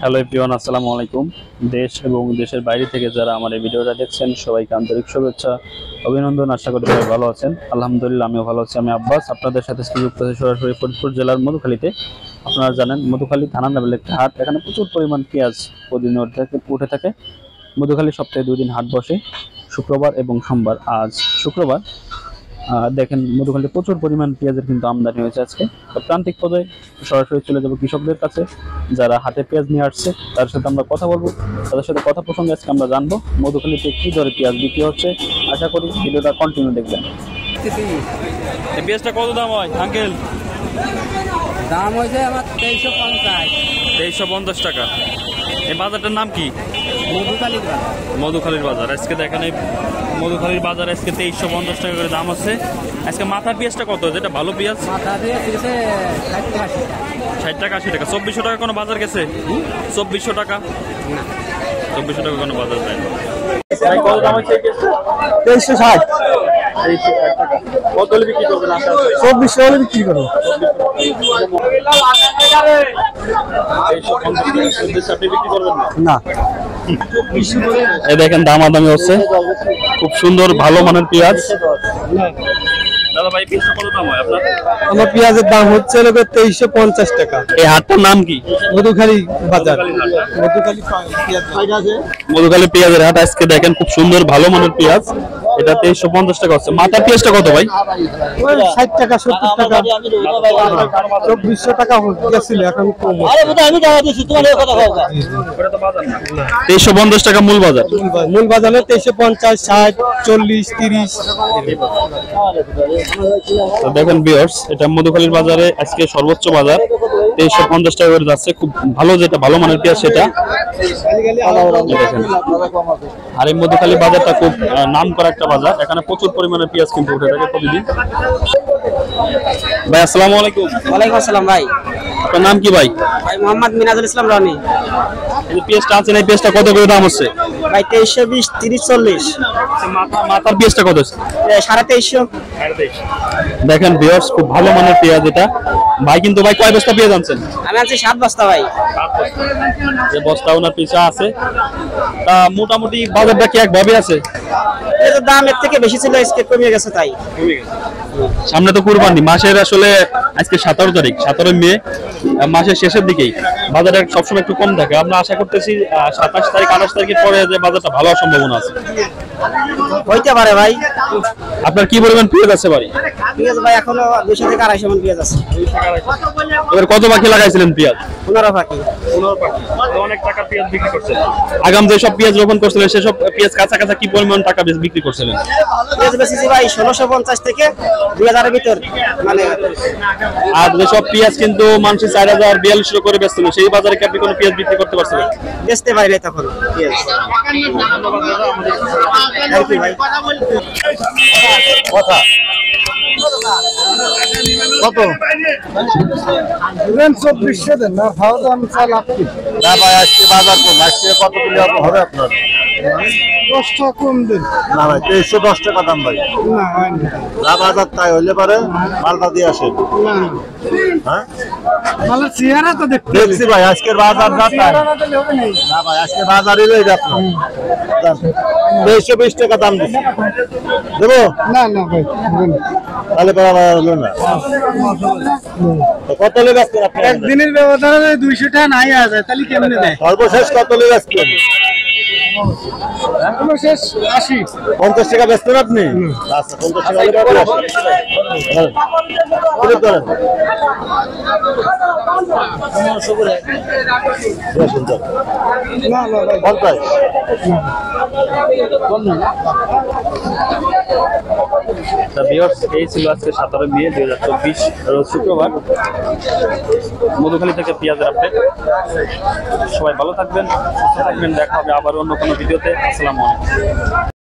Hello everyone, আসসালামু আলাইকুম। দেশ এবং দেশের বাইরে থেকে যারা আমার এই ভিডিওটা দেখছেন সবাইকে আন্তরিক শুভেচ্ছা, অভিনন্দন। আশা করি সবাই ভালো আছেন। আলহামদুলিল্লাহ আমিও ভালো আছি। আমি আব্বাস, আপনাদের সাথে যুক্ত হয়েছি সরাসরি ফরিদপুর জেলার মধুখালীতে। আপনারা জানেন মধুখালী থানা লেভেলের একটা হাট, এখানে প্রচুর পরিমাণ পেঁয়াজ প্রতিদিন উঠে থাকে। মধুখালী সপ্তাহে 2 দিন হাট বসে, শুক্রবার এবং সোমবার। আজ শুক্রবার। দেখেন মধুখালীতে প্রচুর পরিমাণ পেঁয়াজের কিন্তু আমদানি হয়েছে আজকে। প্রান্তিক পর্যায়ে সরাসরি চলে যাবো কৃষকদের কাছে, যারা হাটে পেঁয়াজ নিয়ে আসছে তাদের সাথে আমরা কথা বলবো। তাদের সাথে কথা প্রসঙ্গে আজকে আমরা জানবো মধুখালীতে কী দরে পেঁয়াজ বিক্রি হচ্ছে। আশা করি ভিডিওটা কন্টিনিউ দেখবেন। এই পেঁয়াজটা কত দাম হয় আঙ্কেল? দাম হয়েছে আমার 2350। 2350 টাকা। এই বাজারটার নাম কি? মধুখালীর বাজার। মধুখালীর বাজার। আজকে দেখেন এই মধুখালীর বাজার আজকে 2350 টাকা করে দাম আছে। আজকে মাথার পেঁয়াজটা কত, যেটা ভালো পেঁয়াজ? মাথা দিয়ে দিয়েছে 60 টাকা 80 টাকা। 60 টাকা 80 টাকা। 2400 টাকা কোনো বাজার গেছে? 2400 টাকা? না, 2400 টাকা কোনো বাজার যায় না। কত দাম হচ্ছে এই পেঁয়াজটা? 2360। 2360 টাকা। কত হলে বিক্রি করবেন আশা আছে? 2400 হলে বিক্রি করবো। আপনি বিক্রি করবেন না, এই দেখেন দামাদামি হচ্ছে, খুব সুন্দর ভালো মানের পেঁয়াজ। দাদা ভাই পেঁয়াজটা কত দাম হয় আপনার? আমার পেঁয়াজের দাম হচ্ছে 2350 টাকা। এই হাটটার নাম কি? মধুখালী বাজার। মধুখালী পেঁয়াজের হাট। আজকে দেখেন খুব সুন্দর ভালো মানের পেঁয়াজ, এটা 2350 টাকা হচ্ছে। মাথার পেঁয়াজটা কত ভাই? 60 টাকা 70 টাকা 2400 টাকা গেছিল, এখন কম। 2350 টাকা মূল বাজার। মূল বাজারে 2350, 60, 40, 30। তো দেখেন ভিউয়ার্স, এটা মধুখালীর বাজারে আজকে সর্বোচ্চ বাজার 2350 টাকা করে যাচ্ছে। খুব ভালো, যেটা ভালো মানের পেঁয়াজ সেটা। আর এই মধুখালী বাজারটা খুব নাম করা একটা বাজার, এখানে প্রচুর পরিমাণের পেঁয়াজ কিন্তু উঠে থাকে প্রতিদিন। ভাই আসসালামু আলাইকুম। ওয়ালাইকুম আসসালাম ভাই। আপনার নাম কি ভাই? ভাই মোহাম্মদ মিনাজুল ইসলাম রনি। এই যে পেঁয়াজটা আছে, এই পেঁয়াজটা কত করে দাম হচ্ছে? ভাই 2320, 30, 40। মাথার পেঁয়াজটা কত? 2350। দেখেন ভিউয়ার্স, খুব ভালো মানের পেঁয়াজ এটা। ভাই কিন্তু ভাই কয় বস্তা পেঁয়াজ আনছেন? আমি আনছি 7 বস্তা ভাই। যে বস্তা ওনার পিছা আছে, তা মোটামুটি বাজারটা কি একভাবে আছে? এই তো দাম এর থেকে বেশি ছিল, আজকে কমে গেছে তাই। সামনে তো কুরবানি মাসের, আসলে আজকে 17 তারিখ, 17 মে, মাসের শেষের দিকেই বাজারটা সবসময় একটু কম থাকে। আমরা আশা করতেছি 27 তারিখ 28 তারিখের পরে যে বাজারটা ভালো হওয়ার সম্ভাবনা আছে। হইতে পারে ভাই। আপনার কি পরিমাণ পেঁয়াজ আছে বাড়ি? ঠিক আছে ভাই, এখনো 200 থেকে 250 মণ পেঁয়াজ আছে। এবার কত বাকি লাগাইছিলেন পেঁয়াজ? 15 পাখি। অনেক টাকা পেঁয়াজ বিক্রি করছেন। আগাম যে সব পেঁয়াজ রোপণ করছিলেন সেসব পেঁয়াজ কাঁচা কি পরিমাণ টাকা বিক্রি করছিলেন? পেঁয়াজ বেশি ভাই 1650 থেকে 2000 এর ভিতর। মানে আর যেসব পেঁয়াজ কিন্তু মানুষ 4000 4200 করে বেচছিল, সেই বাজারে কি আপনি কোনো পেঁয়াজ বিক্রি করতে পারছিলেন? বেচতে পারি না তখন পেঁয়াজ। কথা কত? 2400 দেন না, ভালো দাম চাল আপনি। না ভাই, আজকে বাজার কম। আজকে কত দিলে হবে আপনার? 10 টাকা কম দিন। না ভাই, 2310 টাকা দাম ভাই। না হয় না, যা বাজার তাই হইলে পারে মালটা দিয়ে আসেন। না হ্যাঁ, মালের চেহারা তো দেখছি ভাই। আজকের বাজার না তাই না ভাই, আজকে বাজার এলো এটা আপনার 2320 টাকা দাম দিচ্ছি। দেবো? না না ভাই, তাহলে হলো না। কত লেগে আসছেন আপনি? একদিনের ব্যবধানে 200 টাকা নাই আছে, তাহলে কেমনে দেয়? সর্বশেষ কত লেগে আসছেন? সর্বশেষ 80। 50 টাকা বেচতেন আপনি? আচ্ছা, 50 টাকা হলে করেন। না না ভাই, বলতাই এই ছিল আজকে 17 মে 2024 রোজ শুক্রবার মধুখালী থেকে পেঁয়াজের আপডেট। সবাই ভালো থাকবেন, সুস্থ থাকবেন। দেখা হবে আবার অন্য কোনো ভিডিওতে। আসসালামু আলাইকুম।